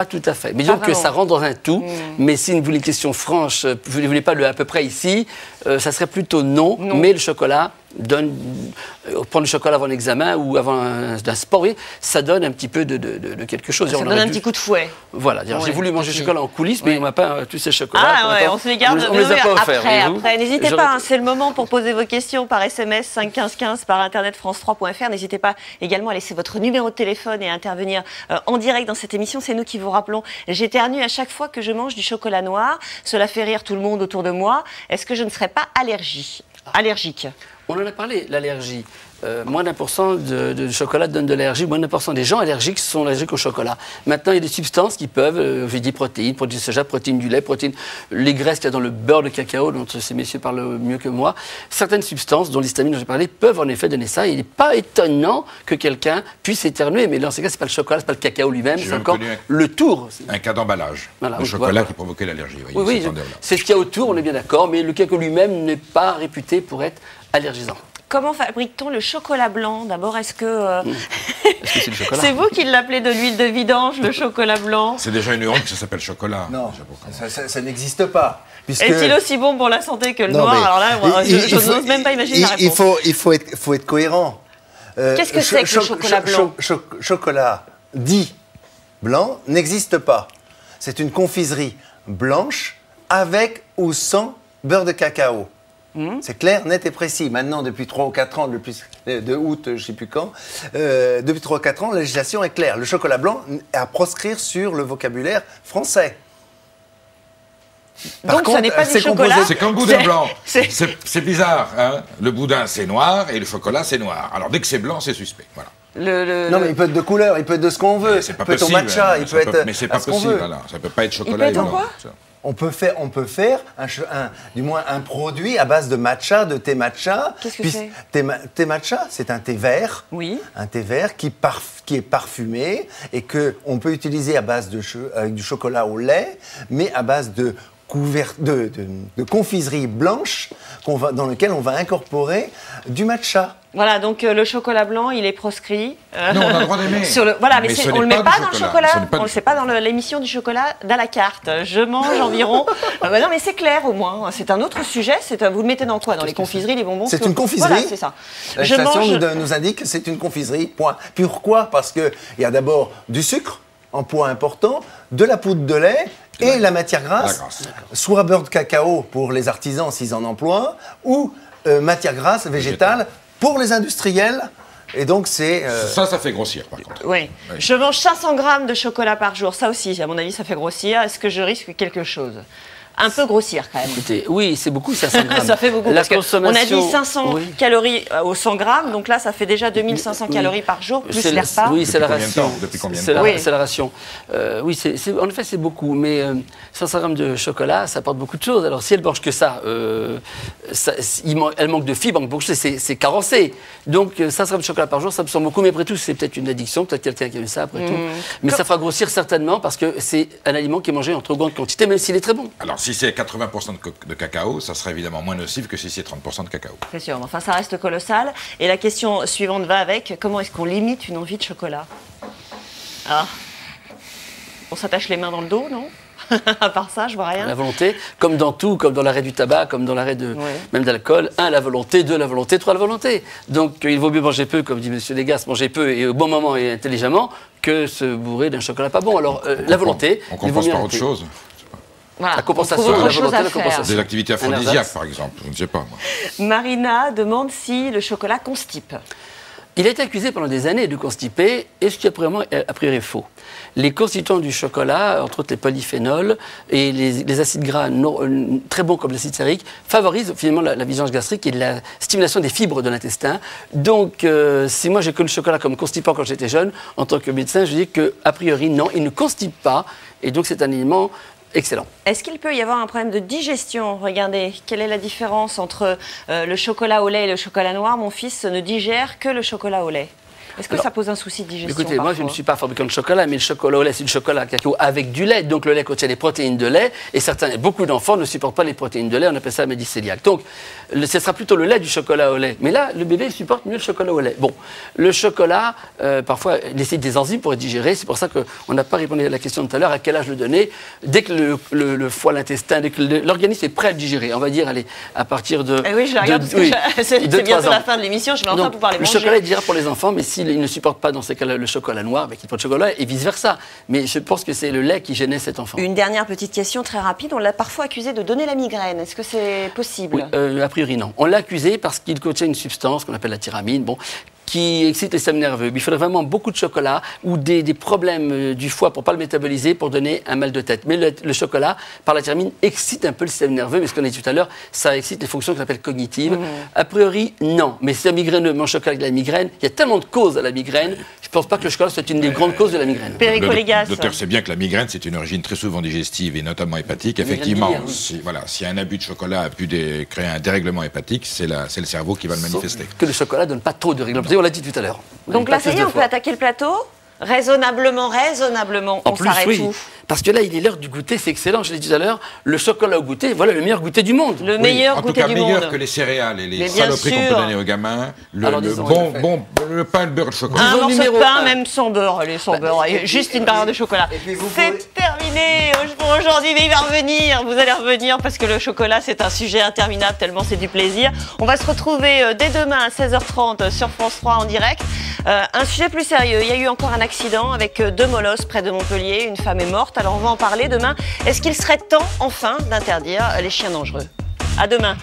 Pas tout à fait. Mais disons que ça rentre dans un tout. Mais si vous voulez une question franche, vous ne voulez pas le à peu près ici, ça serait plutôt non. Mais le chocolat donne... prendre le chocolat avant un examen ou avant un sport, oui, ça donne un petit peu de quelque chose. Ça donne un petit coup de fouet. Voilà. J'ai voulu manger du chocolat en coulisses, mais on n'a pas tous ces chocolats. Ah ouais, on se les garde. On ne les a pas offerts. Après, n'hésitez pas, hein, c'est le moment pour poser vos questions par SMS 5 15 15, par internet france3.fr. N'hésitez pas également à laisser votre numéro de téléphone et à intervenir en direct dans cette émission. C'est nous qui vous rappelons. J'éternue à chaque fois que je mange du chocolat noir. Cela fait rire tout le monde autour de moi. Est-ce que je ne serais pas allergique? On en a parlé, l'allergie. Moins d'1% de chocolat donne de l'allergie. Moins d'1% des gens allergiques sont allergiques au chocolat. Maintenant, il y a des substances qui peuvent, j'ai dit protéines de soja, protéines du lait, protéines, les graisses qu'il y a dans le beurre de cacao, dont ces messieurs parlent mieux que moi. Certaines substances, dont l'histamine dont j'ai parlé, peuvent en effet donner ça. Il n'est pas étonnant que quelqu'un puisse éternuer. Mais dans ces cas, ce n'est pas le chocolat, ce n'est pas le cacao lui-même, c'est encore le tour. Un cas d'emballage. Voilà, le chocolat qui provoquait l'allergie. Oui, c'est ce qu'il y a autour, on est bien d'accord. Mais le cacao lui-même n'est pas réputé pour être allergisant. Comment fabrique-t-on le chocolat blanc? D'abord, est-ce que c'est le chocolat? C'est vous qui l'appelez de l'huile de vidange, le chocolat blanc? C'est déjà une honte que ça s'appelle chocolat. Non, ça n'existe pas. Est-il aussi bon pour la santé que le noir? Alors là, je n'ose même pas imaginer la réponse. Il faut être cohérent. Qu'est-ce que c'est que le chocolat blanc? Chocolat dit blanc n'existe pas. C'est une confiserie blanche avec ou sans beurre de cacao. C'est clair, net et précis. Maintenant, depuis 3 ou 4 ans, de août, je ne sais plus quand, depuis 3 ou 4 ans, la législation est claire. Le chocolat blanc est à proscrire sur le vocabulaire français. Donc ce n'est pas du chocolat. C'est comme boudin blanc. C'est bizarre. Hein, le boudin, c'est noir et le chocolat, c'est noir. Alors dès que c'est blanc, c'est suspect. Voilà. Non, mais il peut être de couleur, il peut être de ce qu'on veut. C'est pas il peut être au matcha, il peut être. Mais c'est pas possible, voilà. Ça peut pas être chocolat. Il peut être en quoi ? On peut faire du moins un produit à base de matcha, de thé matcha. Qu'est-ce que c'est ? Thé matcha, c'est un thé vert. Oui. Un thé vert qui est parfumé et qu'on peut utiliser à base avec du chocolat au lait, mais à base de confiserie blanche dans lequel on va incorporer du matcha. Voilà, donc le chocolat blanc, il est proscrit. Non, on a le droit d'aimer. Voilà, mais on ne le met pas dans le chocolat. On ne le fait pas dans l'émission du chocolat d'à la carte. Je mange environ. Non, mais c'est clair au moins. C'est un autre sujet. Vous le mettez dans quoi? Dans les confiseries, les bonbons? C'est une confiserie. Voilà, c'est ça. La législation nous indique que c'est une confiserie. Point. Pourquoi? Parce qu'il y a d'abord du sucre en poids important, de la poudre de lait et la matière grasse, soit beurre de cacao pour les artisans s'ils en emploient, ou matière grasse végétale pour les industriels. Et donc c'est... Ça fait grossir par contre. Oui. Je mange 500 grammes de chocolat par jour. Ça aussi, à mon avis, ça fait grossir. Est-ce que je risque quelque chose? Un peu grossir quand même. Écoutez, oui, c'est beaucoup, 500 grammes. Ça fait beaucoup, parce qu'on a dit 500 calories aux 100 grammes, donc là, ça fait déjà 2500 calories par jour, plus les repas. Oui, c'est la ration. Depuis combien de temps? C'est la ration. Oui, en effet, c'est beaucoup, mais 500 grammes de chocolat, ça apporte beaucoup de choses. Alors, si elle mange que ça, elle manque de fibres, c'est carencé. Donc, 500 grammes de chocolat par jour, ça me semble beaucoup, mais après tout, c'est peut-être une addiction, peut-être quelqu'un qui aime ça après tout. Mais ça fera grossir certainement, parce que c'est un aliment qui est mangé en trop grande quantité, même s'il est très bon. Alors, si c'est 80% de cacao, ça serait évidemment moins nocif que si c'est 30% de cacao. C'est sûr, enfin ça reste colossal. Et la question suivante va avec, comment est-ce qu'on limite une envie de chocolat? On s'attache les mains dans le dos, non? À part ça, je vois rien. La volonté, comme dans tout, comme dans l'arrêt du tabac, comme dans l'arrêt même d'alcool, 1, la volonté, 2, la volonté, 3, la volonté. Donc il vaut mieux manger peu, comme dit M. Degas, manger peu et au bon moment et intelligemment, que se bourrer d'un chocolat pas bon. Alors la volonté... On compense par autre chose. Voilà, la compensation, la volonté, la compensation. Des activités aphrodisiaques, par exemple, je ne sais pas. Moi. Marina demande si le chocolat constipe. Il a été accusé pendant des années de constiper, et ce qui est a priori faux. Les constituants du chocolat, entre autres les polyphénols et les acides gras très bons comme l'acide stérique, favorisent finalement la vigilance gastrique et la stimulation des fibres de l'intestin. Donc, si moi j'ai connu le chocolat comme constipant quand j'étais jeune, en tant que médecin, je dis qu'a priori non, il ne constipe pas, et donc c'est un aliment excellent. Est-ce qu'il peut y avoir un problème de digestion? Regardez, quelle est la différence entre le chocolat au lait et le chocolat noir? Mon fils ne digère que le chocolat au lait. Est-ce que ça pose un souci de digestion? Écoutez, moi je ne suis pas fabricant de chocolat, mais le chocolat au lait, c'est du chocolat cacao avec du lait. Donc le lait contient des protéines de lait, et beaucoup d'enfants ne supportent pas les protéines de lait, on appelle ça la maladie cœliaque. Donc ce sera plutôt le lait du chocolat au lait. Mais là, le bébé supporte mieux le chocolat au lait. Bon, le chocolat, parfois, il nécessite des enzymes pour être digéré. C'est pour ça qu'on n'a pas répondu à la question de tout à l'heure, à quel âge le donner. Dès que le foie, l'intestin, dès que l'organisme est prêt à le digérer, on va dire, allez, à partir de... oui, je la regarde parce que c'est bientôt la fin de l'émission, je vais enfin pouvoir les manger. Le chocolat est digérable pour les enfants, mais s'ils ne supportent pas dans ces cas-là le chocolat noir, qu'il faut le chocolat et vice-versa. Mais je pense que c'est le lait qui gênait cet enfant. Une dernière petite question très rapide. On l'a parfois accusé de donner la migraine. Est-ce que c'est possible? Oui, a priori non. On l'a accusé parce qu'il contient une substance qu'on appelle la tyramine, qui excite les systèmes nerveux. Il faudrait vraiment beaucoup de chocolat ou des problèmes du foie pour ne pas le métaboliser pour donner un mal de tête. Mais le chocolat, par la tyramine, excite un peu le système nerveux, mais ce qu'on a dit tout à l'heure, ça excite les fonctions qu'on appelle cognitives. A priori, non. Mais si un migraineux mange chocolat avec de la migraine, il y a tellement de causes à la migraine, je ne pense pas que le chocolat soit une des grandes causes de la migraine. Le docteur sait bien que la migraine, c'est une origine très souvent digestive et notamment hépatique. Effectivement, si un abus de chocolat a pu créer un dérèglement hépatique, c'est le cerveau qui va le manifester. Que le chocolat ne donne pas trop de règlements. On l'a dit tout à l'heure. Donc là, ça y est, on peut attaquer le plateau. Raisonnablement, on s'arrête tout. Parce que là, il est l'heure du goûter, c'est excellent, je l'ai dit tout à l'heure. Le chocolat au goûter, voilà le meilleur goûter du monde. Le meilleur goûter du monde. En tout cas, meilleur que les céréales et les saloperies qu'on peut donner aux gamins. Le pain, le beurre, le chocolat. Un morceau de pain, même sans beurre, allez, sans beurre. Juste une barre de chocolat. C'est terminé pour aujourd'hui, mais il va revenir. Vous allez revenir parce que le chocolat, c'est un sujet interminable, tellement c'est du plaisir. On va se retrouver dès demain à 16h30 sur France 3 en direct. Un sujet plus sérieux. Il y a eu encore un accident avec 2 molosses près de Montpellier. Une femme est morte. Alors on va en parler demain. Est-ce qu'il serait temps, enfin, d'interdire les chiens dangereux? À demain.